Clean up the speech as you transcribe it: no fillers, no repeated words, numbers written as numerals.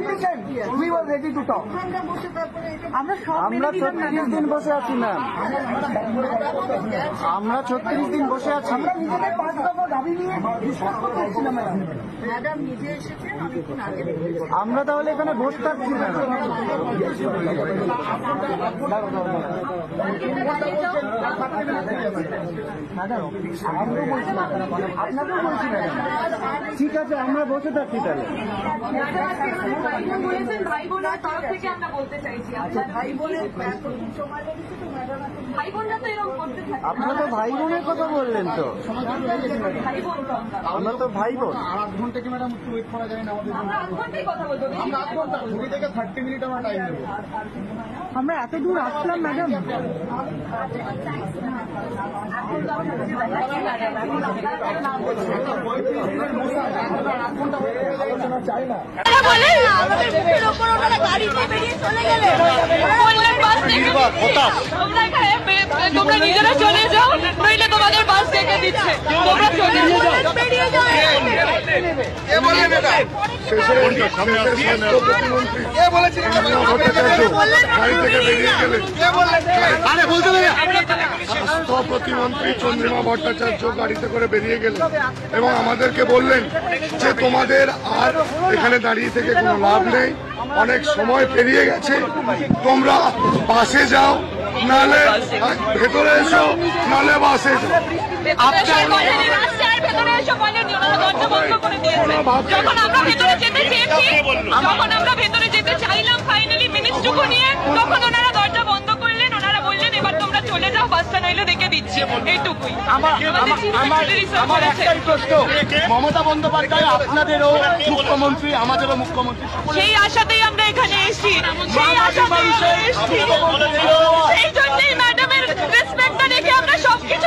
permission, we were ready to talk. আমরা 36 দিন বসে আছি ম্যাম, আমরা 36 দিন বসে আছি। আমরা নিজেদের 5 দফা দাবি নিয়ে ডিসকাস করতে এসেছিলাম ম্যাডাম। ম্যাডাম নিজে এসেছেন অনেকক্ষণ আগে। আমরা তাহলে এখানে বসে থাকছি না। আপনাকেও বলছি ম্যাডাম। ঠিক আছে, আমরা বসে থাকছি তাহলে। ভাই বোনের তরফ থেকে আমরা বলতে চাইছি, ভাই বোনের এতদিন সময় লেগেছে তো ম্যাডাম। ভাই বোনরা তো এরকম করতে থাকে। আপনারা তো ভাই বোনের কথা বললেন তো, ভাই বোন তো আমরা তো ভাই বোন। 8 ঘন্টা কি ম্যাডাম একটু ওয়েট করা যায় না আমাদের? আমরা 8 ঘন্টাই কথা বলবো। আমরা 8 ঘন্টা 20 থেকে 30 মিনিট আমরা টাইম নেব। আমরা এত দূর আসলাম ম্যাডাম। আলোচনা চাই না। আমাদের মুখের ওপর ওনারা গাড়ি নিয়ে বেরিয়ে চলে গেলে বললেন বাস থেকে তোমরা নিজেরা চলে যাও, নইলে তোমাদের বাস থেকে দিচ্ছে, তোমরা চলে যাও, বেরিয়ে যাও। কে বললেন এটা? কে বলেছে? স্বাস্থ্য প্রতিমন্ত্রী চন্দ্রিমা ভট্টাচার্য গাড়িতে করে বেরিয়ে গেলেন এবং আমাদেরকে বললেন যে তোমাদের আর এখানে দাঁড়িয়ে থেকে কোনো লাভ নেই, অনেক সময় পেরিয়ে গেছে, তোমরা বাসে যাও, নাহলে ভেতরে এসো, নাহলে বাসে যাও। যখন আমরা ভেতরে যেতে চাইলাম ফাইনালি মিনিটটুকু নিয়ে, তখন ওনারা দরজা বন্ধ করলেন। ওনারা বললেন এবার তোমরা চলে যাও, বাসটা নইলে দেখে দিচ্ছি। এইটুকুই আমার একটাই প্রশ্ন, মমতা বন্দ্যোপাধ্যায় আপনাদেরও মুখ্যমন্ত্রী, আমাদেরও মুখ্যমন্ত্রী, সেই আশাতেই আমরা এখানে এসেছি, সেই আশাতেই সেই জন্যই ম্যাডামের রেসপেক্টটা রেখে আমরা সবকিছু